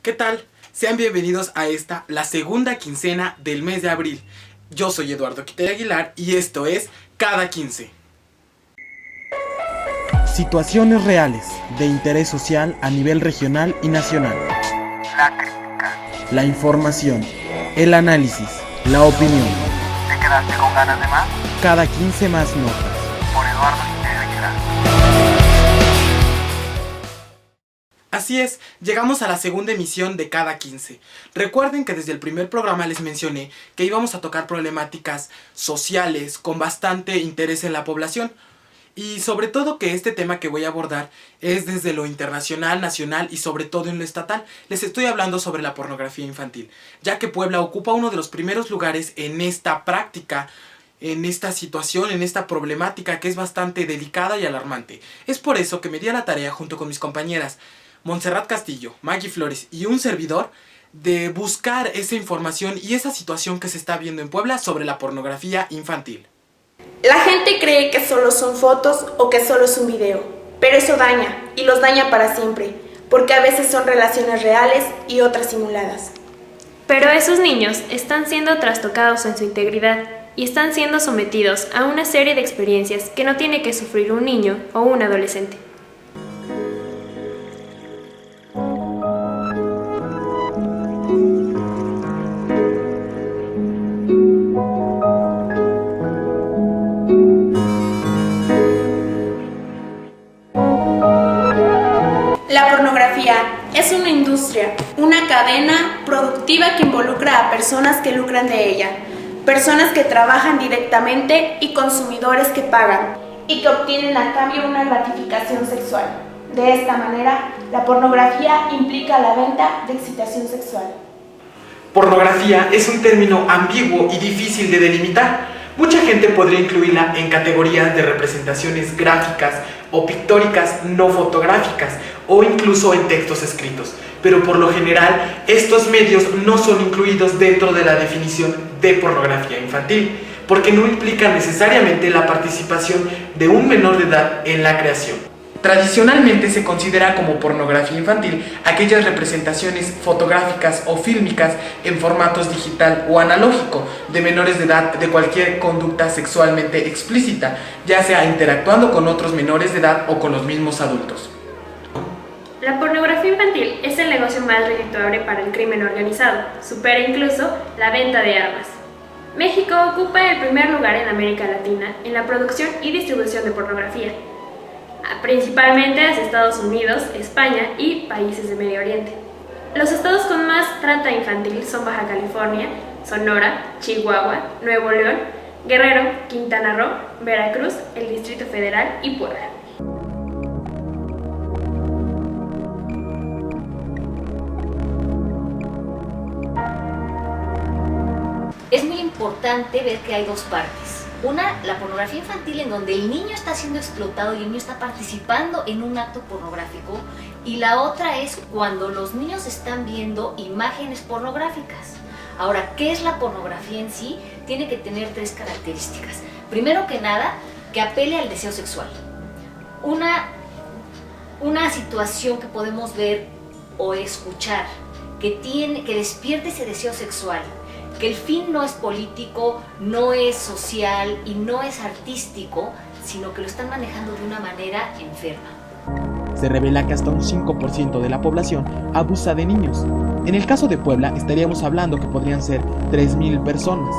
¿Qué tal? Sean bienvenidos a esta, la segunda quincena del mes de abril. Yo soy Eduardo Quintero Aguilar y esto es Cada 15. Situaciones reales de interés social a nivel regional y nacional. La crítica. La información, el análisis, la opinión. ¿Te quedaste con ganas de más? Cada 15 más notas. Por Eduardo Quintero Aguilar. Así es, llegamos a la segunda emisión de Cada 15. Recuerden que desde el primer programa les mencioné que íbamos a tocar problemáticas sociales con bastante interés en la población. Y sobre todo que este tema que voy a abordar es desde lo internacional, nacional y sobre todo en lo estatal. Les estoy hablando sobre la pornografía infantil, ya que Puebla ocupa uno de los primeros lugares en esta práctica, en esta situación, en esta problemática que es bastante delicada y alarmante. Es por eso que me di a la tarea junto con mis compañeras Montserrat Castillo, Maggie Flores y un servidor de buscar esa información y esa situación que se está viendo en Puebla sobre la pornografía infantil. La gente cree que solo son fotos o que solo es un video, pero eso daña, y los daña para siempre, porque a veces son relaciones reales y otras simuladas. Pero esos niños están siendo trastocados en su integridad y están siendo sometidos a una serie de experiencias que no tiene que sufrir un niño o un adolescente. La pornografía es una industria, una cadena productiva que involucra a personas que lucran de ella, personas que trabajan directamente y consumidores que pagan y que obtienen a cambio una gratificación sexual. De esta manera, la pornografía implica la venta de excitación sexual. Pornografía es un término ambiguo y difícil de delimitar. Mucha gente podría incluirla en categorías de representaciones gráficas o pictóricas no fotográficas o incluso en textos escritos, pero por lo general estos medios no son incluidos dentro de la definición de pornografía infantil, porque no implican necesariamente la participación de un menor de edad en la creación. Tradicionalmente se considera como pornografía infantil aquellas representaciones fotográficas o fílmicas en formatos digital o analógico de menores de edad de cualquier conducta sexualmente explícita, ya sea interactuando con otros menores de edad o con los mismos adultos. La pornografía infantil es el negocio más redituable para el crimen organizado, supera incluso la venta de armas. México ocupa el primer lugar en América Latina en la producción y distribución de pornografía, principalmente hacia Estados Unidos, España y países de Medio Oriente. Los estados con más trata infantil son Baja California, Sonora, Chihuahua, Nuevo León, Guerrero, Quintana Roo, Veracruz, el Distrito Federal y Puebla. Es muy importante ver que hay dos partes. Una, la pornografía infantil, en donde el niño está siendo explotado y el niño está participando en un acto pornográfico. Y la otra es cuando los niños están viendo imágenes pornográficas. Ahora, ¿qué es la pornografía en sí? Tiene que tener tres características. Primero que nada, que apele al deseo sexual. Una situación que podemos ver o escuchar que despierte ese deseo sexual, que el fin no es político, no es social y no es artístico, sino que lo están manejando de una manera enferma. Se revela que hasta un 5% de la población abusa de niños. En el caso de Puebla estaríamos hablando que podrían ser 3,000 personas.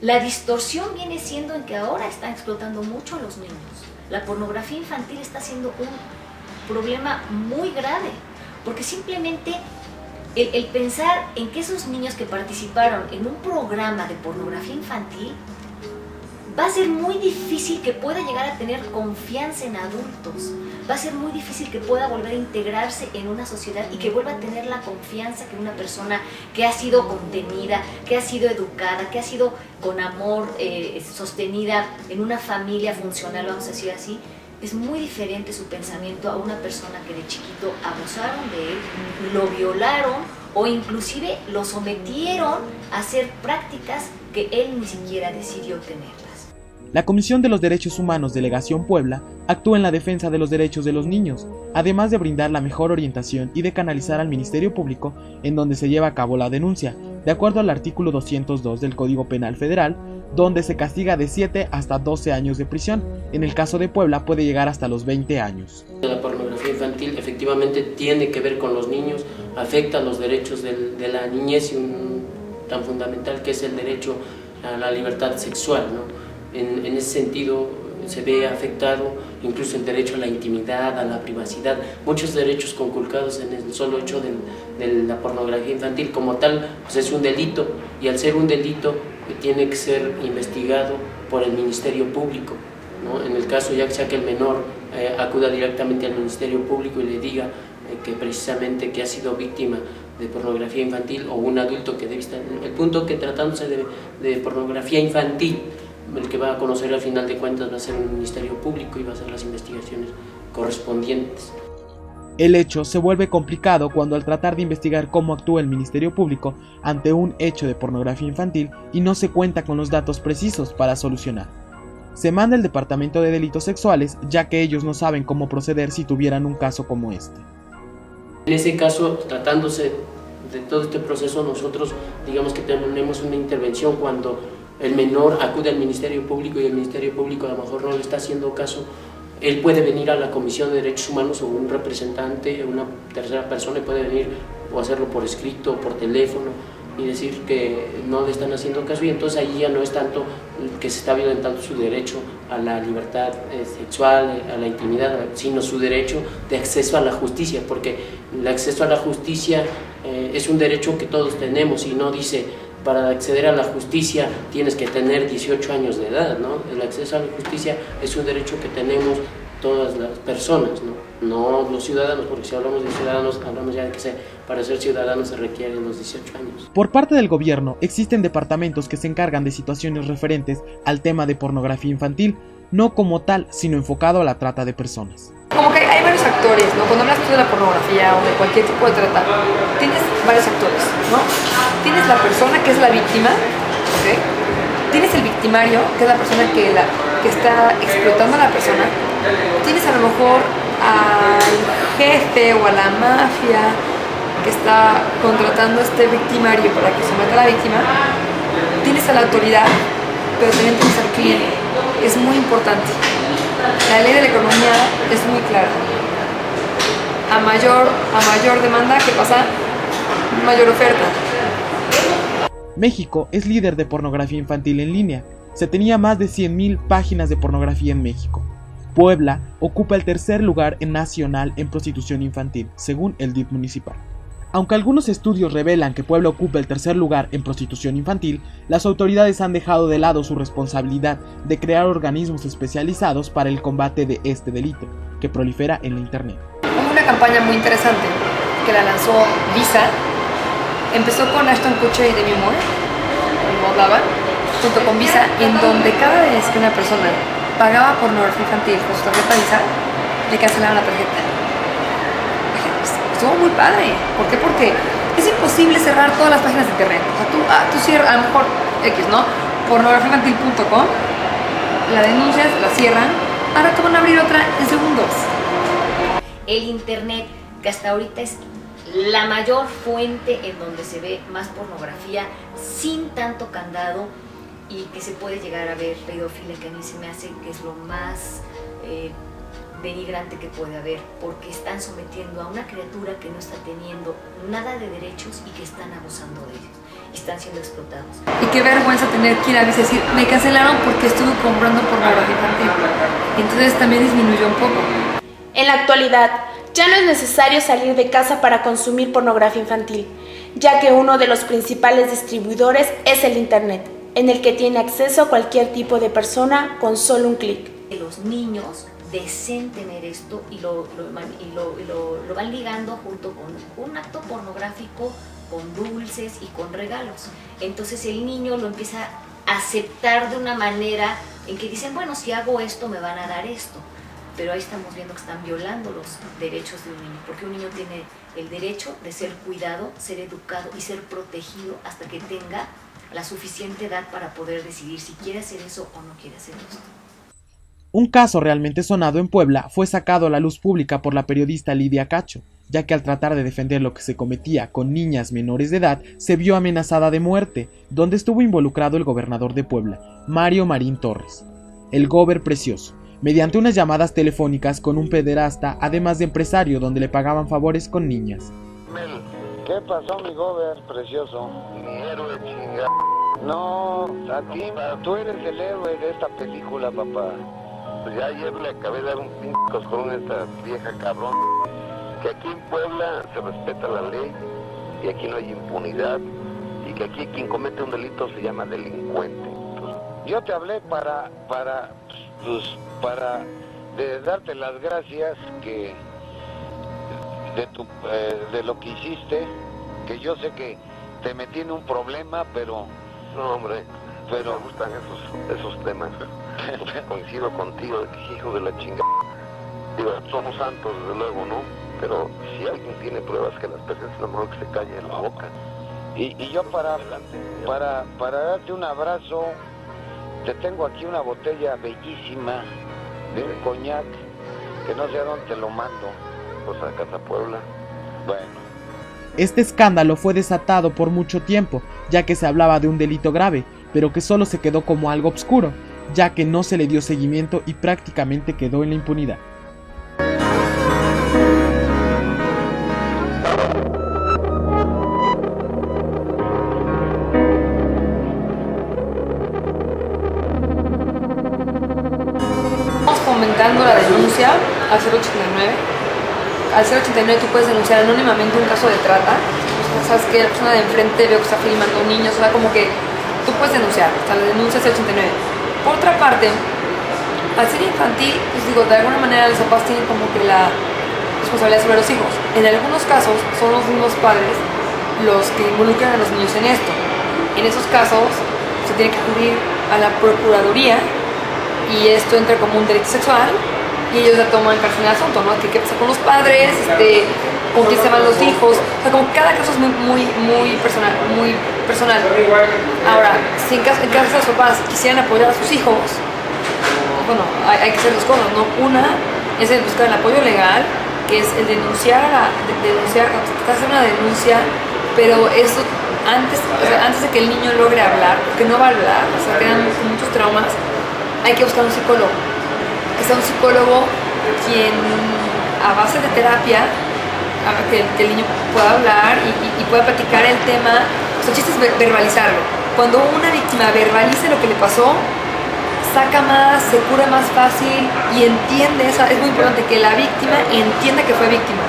La distorsión viene siendo en que ahora están explotando mucho a los niños. La pornografía infantil está siendo un problema muy grave, porque simplemente el pensar en que esos niños que participaron en un programa de pornografía infantil va a ser muy difícil que pueda llegar a tener confianza en adultos. Va a ser muy difícil que pueda volver a integrarse en una sociedad y que vuelva a tener la confianza que una persona que ha sido contenida, que ha sido educada, que ha sido con amor sostenida en una familia funcional, vamos a decir así. Es muy diferente su pensamiento a una persona que de chiquito abusaron de él, lo violaron o inclusive lo sometieron a hacer prácticas que él ni siquiera decidió tenerlas. La Comisión de los Derechos Humanos Delegación Puebla actúa en la defensa de los derechos de los niños, además de brindar la mejor orientación y de canalizar al Ministerio Público en donde se lleva a cabo la denuncia, de acuerdo al artículo 202 del Código Penal Federal, donde se castiga de 7 hasta 12 años de prisión. En el caso de Puebla puede llegar hasta los 20 años. La pornografía infantil efectivamente tiene que ver con los niños, afecta los derechos de la niñez y tan fundamental que es el derecho a la libertad sexual, ¿no? En ese sentido se ve afectado incluso el derecho a la intimidad, a la privacidad, muchos derechos conculcados en el solo hecho de la pornografía infantil. Como tal, pues es un delito, y al ser un delito tiene que ser investigado por el Ministerio Público, ¿no? En el caso ya sea que el menor acuda directamente al Ministerio Público y le diga que precisamente que ha sido víctima de pornografía infantil, o un adulto que debe estar, el punto que tratándose de pornografía infantil, el que va a conocer al final de cuentas va a ser el Ministerio Público y va a hacer las investigaciones correspondientes. El hecho se vuelve complicado cuando al tratar de investigar cómo actúa el Ministerio Público ante un hecho de pornografía infantil y no se cuenta con los datos precisos para solucionar. Se manda al Departamento de Delitos Sexuales, ya que ellos no saben cómo proceder si tuvieran un caso como este. En ese caso, tratándose de todo este proceso, nosotros digamos que tenemos una intervención cuando el menor acude al Ministerio Público y el Ministerio Público a lo mejor no le está haciendo caso. Él puede venir a la Comisión de Derechos Humanos, o un representante, una tercera persona puede venir o hacerlo por escrito o por teléfono y decir que no le están haciendo caso, y entonces ahí ya no es tanto que se está violentando su derecho a la libertad sexual, a la intimidad, sino su derecho de acceso a la justicia, porque el acceso a la justicia es un derecho que todos tenemos, y no dice para acceder a la justicia tienes que tener 18 años de edad, ¿no? El acceso a la justicia es un derecho que tenemos todas las personas, no los ciudadanos, porque si hablamos de ciudadanos, hablamos ya de que para ser ciudadanos se requieren los 18 años. Por parte del gobierno existen departamentos que se encargan de situaciones referentes al tema de pornografía infantil, no como tal, sino enfocado a la trata de personas. Como que hay varios actores, ¿no? Cuando hablas tú de la pornografía o de cualquier tipo de trata, tienes varios actores, ¿no? Tienes la persona que es la víctima, ¿ok? Tienes el victimario, que es la persona que está explotando a la persona. Tienes a lo mejor al jefe o a la mafia que está contratando a este victimario para que se mate a la víctima. Tienes a la autoridad, pero también tienes al cliente. Es muy importante. La ley de la economía es muy clara. A mayor demanda, ¿qué pasa? Mayor oferta. México es líder de pornografía infantil en línea. Se tenía más de 100,000 páginas de pornografía en México. Puebla ocupa el tercer lugar nacional en prostitución infantil, según el DIF municipal. Aunque algunos estudios revelan que Puebla ocupa el tercer lugar en prostitución infantil, las autoridades han dejado de lado su responsabilidad de crear organismos especializados para el combate de este delito, que prolifera en la internet. Hubo una campaña muy interesante que la lanzó Visa. Empezó con Ashton Kutcher y Demi Moore, como hablaban, junto con Visa, en donde cada vez que una persona pagaba pornografía infantil con su tarjeta Visa, le cancelaban la tarjeta. Estuvo muy padre. ¿Por qué? Porque es imposible cerrar todas las páginas de internet. O sea, tú cierras, a lo mejor X, ¿no? Pornografiainfantil.com, la denuncias, la cierran, ahora te van a abrir otra en segundos. El internet, que hasta ahorita es la mayor fuente en donde se ve más pornografía sin tanto candado, y que se puede llegar a ver pedofilia, que a mí se me hace que es lo más denigrante que puede haber, porque están sometiendo a una criatura que no está teniendo nada de derechos y que están abusando de ellos, y están siendo explotados. Y qué vergüenza tener que ir a veces decir, me cancelaron porque estuve comprando pornografía infantil. Entonces también disminuyó un poco. En la actualidad, ya no es necesario salir de casa para consumir pornografía infantil, ya que uno de los principales distribuidores es el Internet, en el que tiene acceso cualquier tipo de persona con solo un clic. Los niños deseen tener esto y lo van ligando junto con un acto pornográfico, con dulces y con regalos. Entonces el niño lo empieza a aceptar de una manera en que dicen, bueno, si hago esto me van a dar esto. Pero ahí estamos viendo que están violando los derechos de un niño, porque un niño tiene el derecho de ser cuidado, ser educado y ser protegido hasta que tenga la suficiente edad para poder decidir si quiere hacer eso o no quiere hacer esto. Un caso realmente sonado en Puebla fue sacado a la luz pública por la periodista Lidia Cacho, ya que al tratar de defender lo que se cometía con niñas menores de edad, se vio amenazada de muerte, donde estuvo involucrado el gobernador de Puebla, Mario Marín Torres, el gober precioso, mediante unas llamadas telefónicas con un pederasta, además de empresario, donde le pagaban favores con niñas. ¿Qué pasó, mi gober precioso? Mi héroe chingado. No, a ti, tú eres el héroe de esta película, papá. Pues ya ayer le acabé de dar un pinche con esta vieja cabrón. Que aquí en Puebla se respeta la ley y aquí no hay impunidad. Y que aquí quien comete un delito se llama delincuente. Entonces, yo te hablé para darte las gracias que de lo que hiciste, que yo sé que te metí en un problema, pero no, hombre, me gustan esos temas. Coincido contigo, de que hijo de la chingada. Digo, somos santos, desde luego, ¿no? Pero si alguien tiene pruebas que las presentes, lo mejor que se calle en la boca. Y yo para darte un abrazo, te tengo aquí una botella bellísima de un coñac, que no sé a dónde te lo mando. Pues a Casa Puebla. Bueno. Este escándalo fue desatado por mucho tiempo, ya que se hablaba de un delito grave, pero que solo se quedó como algo obscuro, ya que no se le dio seguimiento y prácticamente quedó en la impunidad. Estamos fomentando la denuncia al 089. Al 089 tú puedes denunciar anónimamente un caso de trata. O sea, sabes que la persona de enfrente veo que está filmando niños, o sea, como que tú puedes denunciar, o sea, la denuncia es 089. Por otra parte, al ser infantil, pues digo, de alguna manera los papás tienen como que la responsabilidad sobre los hijos. En algunos casos son los mismos padres los que involucran a los niños en esto. En esos casos se tiene que acudir a la procuraduría y esto entra como un delito sexual y ellos ya toman cárcel el asunto, ¿no? ¿Qué pasa con los padres? ¿Con quién se van los hijos? O sea, como cada caso es muy personal, muy personal. Ahora, si en caso de los papás quisieran apoyar a sus hijos, bueno, hay que hacer dos cosas, ¿no? Una es el buscar el apoyo legal, que es el denunciar, hacer una denuncia, pero eso antes de que el niño logre hablar, porque no va a hablar, o sea, quedan muchos traumas, hay que buscar un psicólogo, que sea un psicólogo quien a base de terapia haga que el niño pueda hablar y pueda platicar el tema. O sea, el chiste es verbalizarlo. Cuando una víctima verbalice lo que le pasó, saca más, se cura más fácil y entiende, es muy importante que la víctima entienda que fue víctima.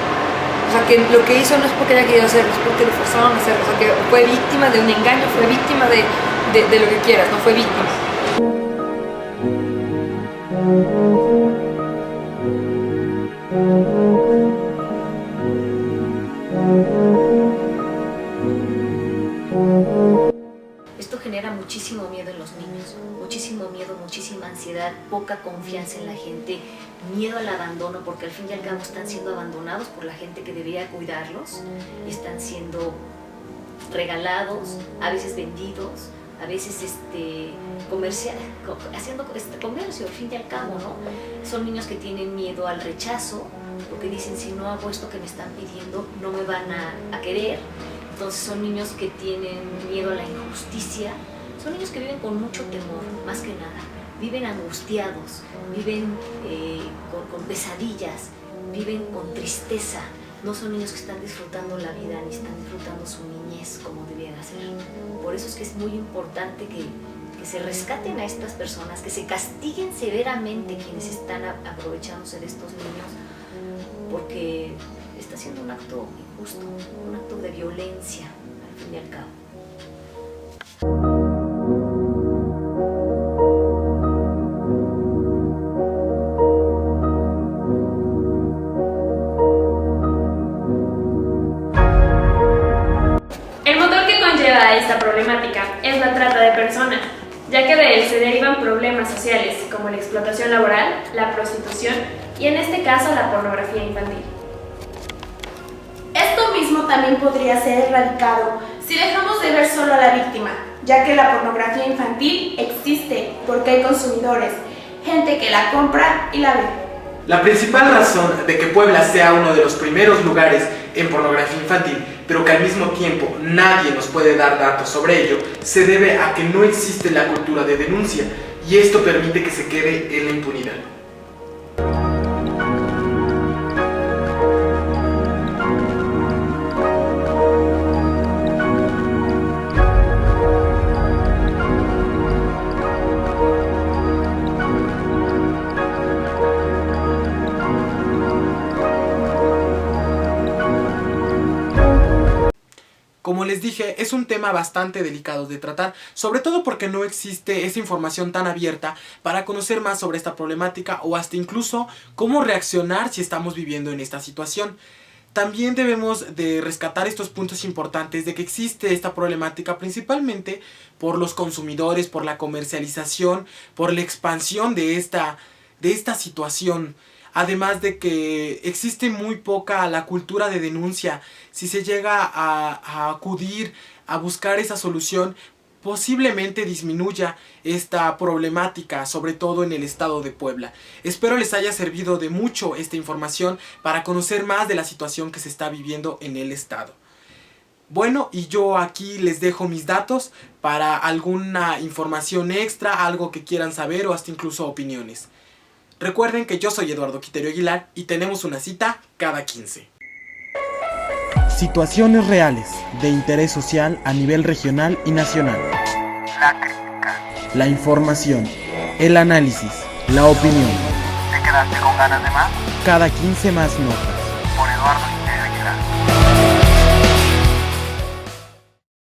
O sea, que lo que hizo no es porque haya querido hacerlo, es porque lo forzaron a hacerlo. O sea, que fue víctima de un engaño, fue víctima de lo que quieras, no fue víctima. Esto genera muchísimo miedo en los niños, muchísimo miedo, muchísima ansiedad, poca confianza en la gente, miedo al abandono, porque al fin y al cabo están siendo abandonados por la gente que debería cuidarlos, están siendo regalados, a veces vendidos, a veces haciendo comercio, al fin y al cabo, ¿no? Son niños que tienen miedo al rechazo, porque dicen, si no hago esto que me están pidiendo, no me van a querer. Entonces son niños que tienen miedo a la injusticia, son niños que viven con mucho temor, más que nada, viven angustiados, viven con pesadillas, viven con tristeza, no son niños que están disfrutando la vida ni están disfrutando su niñez como debiera ser. Por eso es que es muy importante que se rescaten a estas personas, que se castiguen severamente quienes están aprovechándose de estos niños, porque está siendo un acto injusto, un acto de violencia, al fin y al cabo. El motor que conlleva a esta problemática es la trata de personas, ya que de él se derivan problemas sociales como la explotación laboral, la prostitución y en este caso la pornografía infantil. Esto mismo también podría ser erradicado si dejamos de ver solo a la víctima, ya que la pornografía infantil existe porque hay consumidores, gente que la compra y la ve. La principal razón de que Puebla sea uno de los primeros lugares en pornografía infantil, pero que al mismo tiempo nadie nos puede dar datos sobre ello, se debe a que no existe la cultura de denuncia, y esto permite que se quede en la impunidad. Como les dije, es un tema bastante delicado de tratar, sobre todo porque no existe esa información tan abierta para conocer más sobre esta problemática o hasta incluso cómo reaccionar si estamos viviendo en esta situación. También debemos de rescatar estos puntos importantes de que existe esta problemática principalmente por los consumidores, por la comercialización, por la expansión de esta situación. Además de que existe muy poca la cultura de denuncia. Si se llega a acudir a buscar esa solución, posiblemente disminuya esta problemática, sobre todo en el estado de Puebla. Espero les haya servido de mucho esta información para conocer más de la situación que se está viviendo en el estado. Bueno, y yo aquí les dejo mis datos para alguna información extra, algo que quieran saber o hasta incluso opiniones. Recuerden que yo soy Eduardo Quiterio Aguilar y tenemos una cita cada 15. Situaciones reales de interés social a nivel regional y nacional. La crítica. La información, el análisis, la opinión. ¿Te quedaste con ganas de más? Cada 15 más notas. Por Eduardo